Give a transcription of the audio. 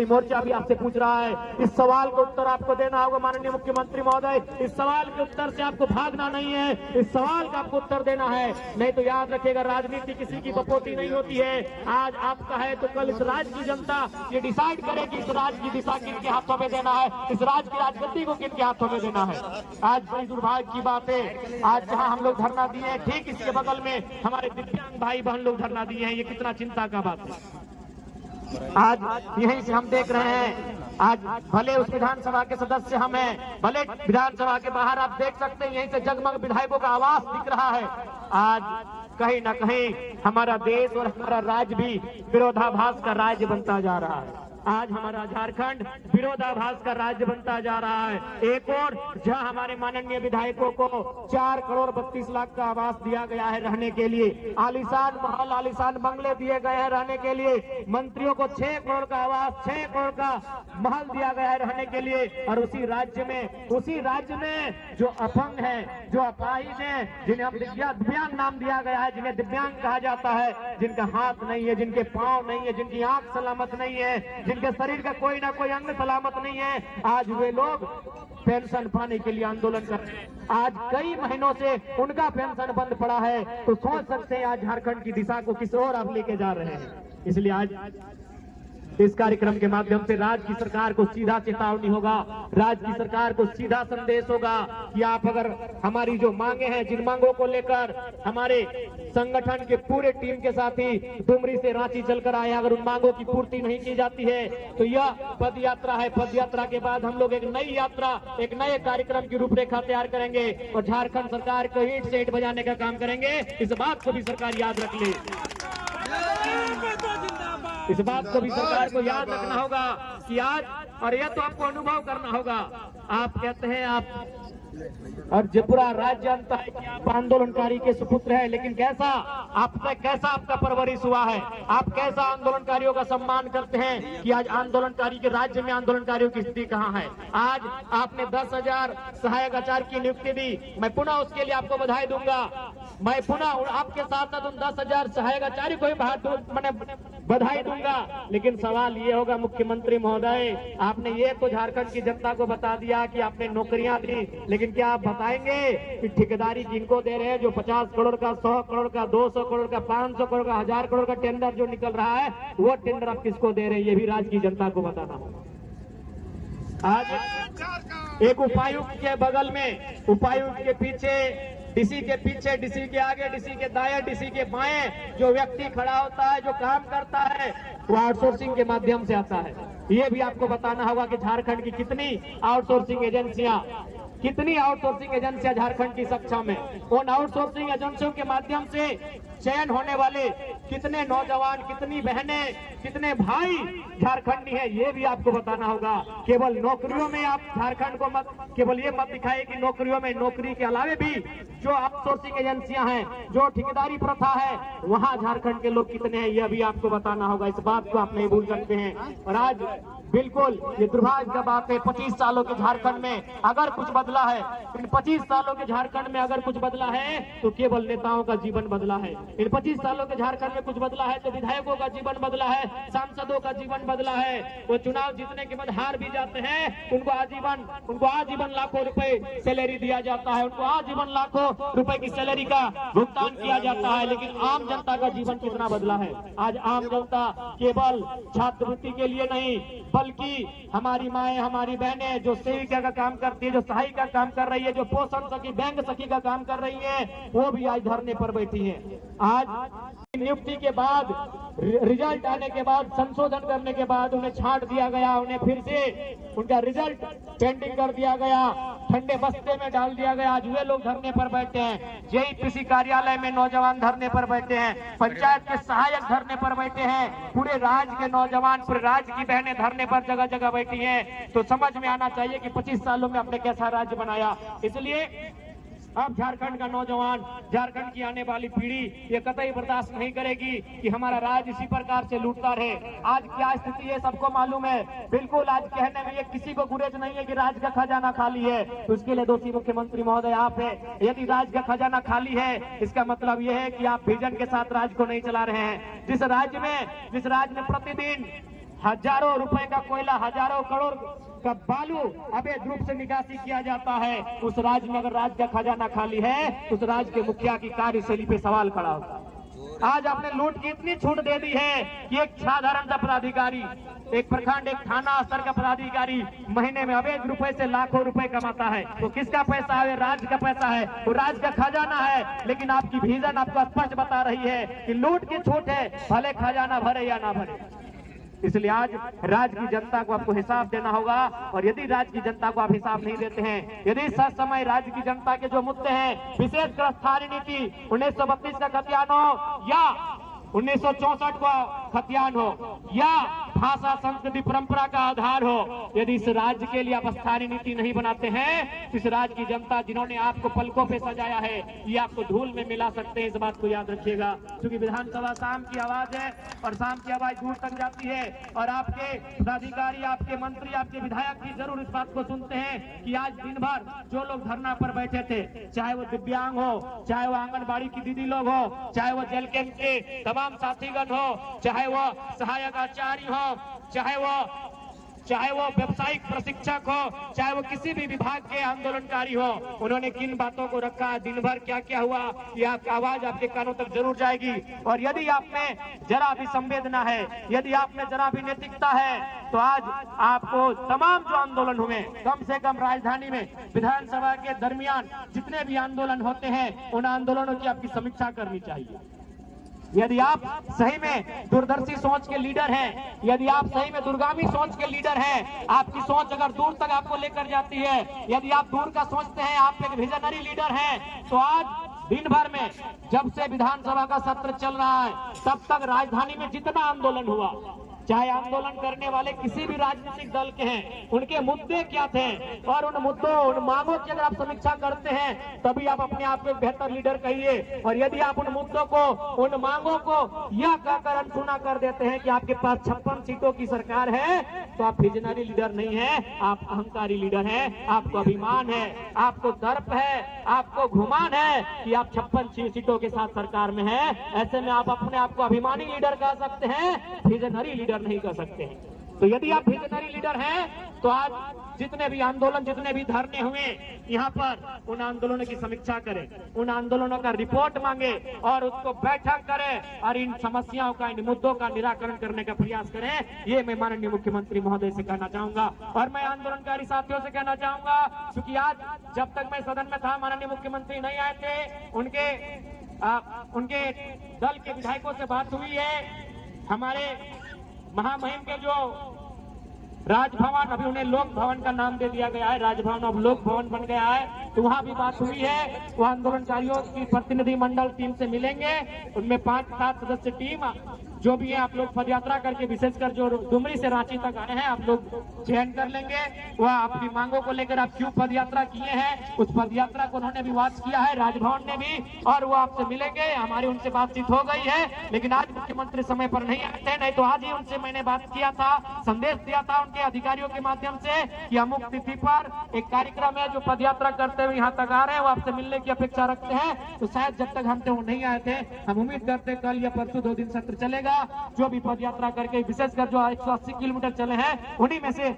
मोर्चा भी आपसे पूछ रहा है। इस सवाल का उत्तर आपको देना होगा माननीय मुख्यमंत्री महोदय। इस सवाल के उत्तर से आपको भागना नहीं है, इस सवाल का आपको उत्तर देना है। नहीं तो याद रखिएगा, राजनीति किसी की बपोती नहीं होती है। आज आपका है तो कल इस राज्य की जनता ये डिसाइड करेगी इस राज्य की दिशा किनके हाथों में देना है, इस राज्य की राजगद्दी को किनके हाथों में देना है। आज बड़ी दुर्भाग्य की बात है, आज जहां हम लोग धरना दिए हैं ठीक इसके बगल में हमारे दिव्यांग भाई बहन लोग धरना दिए हैं। ये कितना चिंता का बात है। आज यहीं से हम देख रहे हैं, आज भले उस विधानसभा के सदस्य हम हैं, भले विधानसभा के बाहर आप देख सकते हैं यहीं से जगमग विधायकों का आवाज दिख रहा है। आज कहीं न कहीं हमारा देश और हमारा राज्य भी विरोधाभास का राज्य बनता जा रहा है। आज हमारा झारखंड विरोधाभास का राज्य बनता जा रहा है। एक और जहां हमारे माननीय विधायकों को 4 करोड़ 32 लाख का आवास दिया गया है रहने के लिए, आलीशान महल आलीशान बंगले दिए गए हैं रहने के लिए, मंत्रियों को 6 करोड़ का आवास 6 करोड़ का महल दिया गया है रहने के लिए, और उसी राज्य में जो अपंग है, जो अपाहिज है, जिन्हें हम दिव्यांग नाम दिया गया है, जिन्हें दिव्यांग कहा जाता है, जिनका हाथ नहीं है, जिनके पांव नहीं है, जिनकी आंख सलामत नहीं है, जिनके शरीर का कोई ना कोई अंग सलामत नहीं है, आज वे लोग पेंशन पाने के लिए आंदोलन कर रहे हैं। आज कई महीनों से उनका पेंशन बंद पड़ा है, तो सोच सकते हैं आज झारखंड की दिशा को किस ओर आप लेके जा रहे हैं। इसलिए आज इस कार्यक्रम के माध्यम से राज्य की सरकार को सीधा चेतावनी होगा, राज्य की सरकार को सीधा संदेश होगा कि आप अगर हमारी जो मांगे हैं, जिन मांगों को लेकर हमारे संगठन के पूरे टीम के साथी डुमरी से रांची चलकर आए, अगर उन मांगों की पूर्ति नहीं की जाती है तो यह पद यात्रा है। पद यात्रा के बाद हम लोग एक नई यात्रा, एक नए कार्यक्रम की रूपरेखा तैयार करेंगे और झारखंड सरकार को ईंट से ईंट बजाने का काम करेंगे। इस बात को भी सरकार याद रख ले, इस बात को भी सरकार को याद रखना होगा कि आज, और यह तो आपको अनुभव करना होगा। आप कहते हैं आप और जो पूरा राज्य जानता है कि आप आंदोलनकारी के सुपुत्र हैं, लेकिन कैसा आपका परवरिश हुआ है, आप कैसा आंदोलनकारियों का सम्मान करते हैं कि आज आंदोलनकारी के राज्य में आंदोलनकारियों की स्थिति कहां है। आज आपने 10,000 सहायक आचार्य की नियुक्ति दी, मैं पुनः उसके लिए आपको बधाई दूंगा। मैं पुनः आपके साथ साथ उन 10,000 सहायक आचार्य को भी बधाई दूंगा। लेकिन सवाल ये होगा मुख्यमंत्री महोदय, आपने ये तो झारखंड की जनता को बता दिया कि आपने नौकरियां दी, लेकिन क्या आप बताएंगे कि ठेकेदारी किनको दे रहे हैं? जो 50 करोड़ का, 100 करोड़ का, 200 करोड़ का, 500 करोड़ का, 1000 करोड़ का टेंडर जो निकल रहा है, वो टेंडर आप किसको दे रहे हैं? ये भी राज्य की जनता को बताना होगा। आज एक उपायुक्त के बगल में, उपायुक्त के पीछे, डीसी के पीछे, डीसी के आगे, डीसी के दाएं, डीसी के बाएं जो व्यक्ति खड़ा होता है, जो काम करता है, वो आउटसोर्सिंग के माध्यम से आता है। ये भी आपको बताना होगा कि झारखंड की कितनी आउटसोर्सिंग एजेंसियां झारखंड की सक्षम है। उन आउटसोर्सिंग एजेंसियों के माध्यम से चयन होने वाले कितने नौजवान, कितनी बहनें, कितने भाई झारखंडी हैं, ये भी आपको बताना होगा। केवल नौकरियों में आप झारखंड को केवल ये मत दिखाए कि नौकरियों में, नौकरी के अलावे भी जो आउटसोर्सिंग एजेंसियां हैं, जो ठेकेदारी प्रथा है, वहां झारखंड के लोग कितने हैं, यह भी आपको बताना होगा। इस बात को आप नहीं भूल सकते हैं। और आज बिल्कुल ये दुर्भाग्य का बात है, 25 सालों के झारखंड में अगर कुछ बदला है, इन 25 सालों के झारखंड में अगर कुछ बदला है तो केवल नेताओं का जीवन बदला है। इन 25 सालों के झारखंड में कुछ बदला है तो विधायकों का जीवन बदला है, सांसदों का जीवन बदला है। वो चुनाव जीतने के बाद हार भी जाते हैं, उनको आजीवन लाखों रुपए सैलरी दिया जाता है, उनको आजीवन लाखों रुपए की सैलरी का भुगतान किया जाता है। लेकिन आम जनता का जीवन कितना बदला है? आज आम जनता केवल छात्रवृत्ति के लिए नहीं, बल्कि हमारी माएं, हमारी बहनें जो सेविका का काम करती है, जो सहायिका का काम कर रही है, जो पोषण सखी, बैंक सखी का काम कर रही है, वो भी आज धरने पर बैठी है। आज नियुक्ति के बाद, रिजल्ट आने के बाद, संशोधन करने के बाद उन्हें छांट दिया गया, उन्हें फिर से उनका रिजल्ट पेंडिंग कर दिया गया, ठंडे बस्ते में डाल दिया गया। आज वे लोग धरने पर बैठे हैं, जेईपीसी कार्यालय में नौजवान धरने पर बैठे हैं, पंचायत के सहायक धरने पर बैठे हैं, पूरे राज्य के नौजवान, पूरे राज्य की बहनें धरने पर जगह जगह बैठी हैं। तो समझ में आना चाहिए कि 25 सालों में हमने कैसा राज्य बनाया। इसलिए अब झारखंड का नौजवान, झारखंड की आने वाली पीढ़ी ये कतई बर्दाश्त नहीं करेगी कि हमारा राज्य इसी प्रकार से लूटता रहे। आज क्या स्थिति है सबको मालूम है। बिल्कुल आज कहने में ये किसी को गुरेज नहीं है कि राज्य का खजाना खाली है, तो इसके लिए दोषी मुख्यमंत्री महोदय आप है। यदि राज्य का खजाना खाली है, इसका मतलब यह है कि आप विजन के साथ राज्य को नहीं चला रहे हैं। जिस राज्य में प्रतिदिन हजारों रुपए का कोयला, हजारों करोड़ का बालू अवैध रूप से निकासी किया जाता है। उस राज्य में अगर राज्य का खजाना खाली है तो उस राज्य के मुखिया की कार्यशैली पे सवाल खड़ा होता है। आज आपने लूट की इतनी छूट दे दी है कि एक साधारण सा पदाधिकारी, एक प्रखंड, एक थाना स्तर का पदाधिकारी महीने में अवैध रुपए से लाखों रुपए कमाता है। तो किसका पैसा है? राज्य का पैसा है, वो राज्य का खजाना है। लेकिन आपकी विजन आपको स्पष्ट बता रही है कि लूट की छूट है, भले खजाना भरे या ना भरे। इसलिए आज राज्य की जनता को आपको हिसाब देना होगा। और यदि राज्य की जनता को आप हिसाब नहीं देते हैं, यदि सच समय राज्य की जनता के जो मुद्दे हैं, विशेषकर स्थानीय नीति 1932 का खतियान हो या 1964 का खतियान हो या भाषा संस्कृति परंपरा का आधार हो, यदि इस राज्य के लिए आप स्थानीय नीति नहीं बनाते हैं तो इस राज्य की जनता जिन्होंने आपको पलकों पे सजाया है, ये आपको धूल में मिला सकते हैं। इस बात को याद रखिएगा, क्योंकि विधानसभा शाम की आवाज है और शाम की आवाज दूर तक जाती है। और आपके पदाधिकारी, आपके मंत्री, आपके विधायक भी जरूर इस बात को सुनते हैं कि आज दिन भर जो लोग धरना पर बैठे थे, चाहे वो दिव्यांग हो, चाहे वो आंगनबाड़ी की दीदी लोग हो, चाहे वो जेल कैंप के तमाम साथीगण हो, चाहे वो सहायक आचार्य हो, चाहे वो व्यावसायिक प्रशिक्षक हो, चाहे वो किसी भी विभाग के आंदोलनकारी हो, उन्होंने किन बातों को रखा, दिन भर क्या क्या हुआ, ये आपकी आवाज आपके कानों तक जरूर जाएगी। और यदि आप में जरा भी संवेदना है, यदि आप में जरा भी नैतिकता है, तो आज आपको तमाम जो आंदोलन हुए, कम से कम राजधानी में विधानसभा के दरमियान जितने भी आंदोलन होते हैं, उन आंदोलनों की आपकी समीक्षा करनी चाहिए। यदि आप सही में दूरदर्शी सोच के लीडर हैं, यदि आप सही में दूरगामी सोच के लीडर हैं, आपकी सोच अगर दूर तक आपको लेकर जाती है, यदि आप दूर का सोचते हैं, आप एक विजनरी लीडर हैं, तो आज दिन भर में जब से विधानसभा का सत्र चल रहा है तब तक राजधानी में जितना आंदोलन हुआ, चाहे आंदोलन करने वाले किसी भी राजनीतिक दल के हैं, उनके मुद्दे क्या थे और उन मुद्दों, उन मांगों की अगर आप समीक्षा करते हैं तभी आप अपने आप को एक बेहतर लीडर कहिए। और यदि आप उन मुद्दों को, उन मांगों को यह कहकर अनसुना कर देते हैं कि आपके पास 56 सीटों की सरकार है, तो आप विजनरी लीडर नहीं है, आप अहंकारी लीडर हैं। आपको अभिमान है, आपको दर्प है, आपको घुमान है कि आप 56 सीटों के साथ सरकार में है। ऐसे में आप अपने आप को अभिमानी लीडर कह सकते हैं, विजनरी लीडर नहीं कर सकते हैं। तो यदि आप विजनरी लीडर हैं तो आज जितने भी आंदोलन, जितने भी धरने हुए यहाँ पर, उन आंदोलनों की समीक्षा करें, उन आंदोलनों का रिपोर्ट मांगे और उसको बैठक करें और इन समस्याओं का, इन मुद्दों का निराकरण करने का प्रयास करें। ये मैं माननीय मुख्यमंत्री महोदय से कहना चाहूंगा। और मैं आंदोलनकारी साथियों से कहना चाहूंगा, क्योंकि आज जब तक मैं सदन में था माननीय मुख्यमंत्री नहीं आए थे, उनके दल के विधायकों से बात हुई है। हमारे महामहिम के जो राजभवन, अभी उन्हें लोक भवन का नाम दे दिया गया है, राजभवन अब लोक भवन बन गया है, तो वहां भी बात हुई है। वो आंदोलनकारियों की प्रतिनिधि मंडल टीम से मिलेंगे, उनमें 5-7 सदस्य टीम जो भी है, आप लोग पदयात्रा करके, विशेषकर जो डुमरी से रांची तक आए हैं, आप लोग चयन कर लेंगे। वह अपनी मांगों को लेकर आप क्यों पदयात्रा किए हैं, उस पदयात्रा को उन्होंने भी वाच किया है, राजभवन ने भी, और वो आपसे मिलेंगे। हमारी उनसे बातचीत हो गई है, लेकिन आज मुख्यमंत्री समय पर नहीं आए थे, नहीं तो आज ही उनसे मैंने बात किया था, संदेश दिया था उनके अधिकारियों के माध्यम से कि अमुक तिथि पर एक कार्यक्रम है, जो पदयात्रा करते हुए यहाँ तक आ रहे हैं, वो आपसे मिलने की अपेक्षा रखते हैं। तो शायद जब तक हमसे वो नहीं आए थे, हम उम्मीद करते कल या परसों 2 दिन सत्र चलेगा। जो भी पदयात्रा करके, विशेषकर जो 180 किलोमीटर चले हैं, उन्हीं में से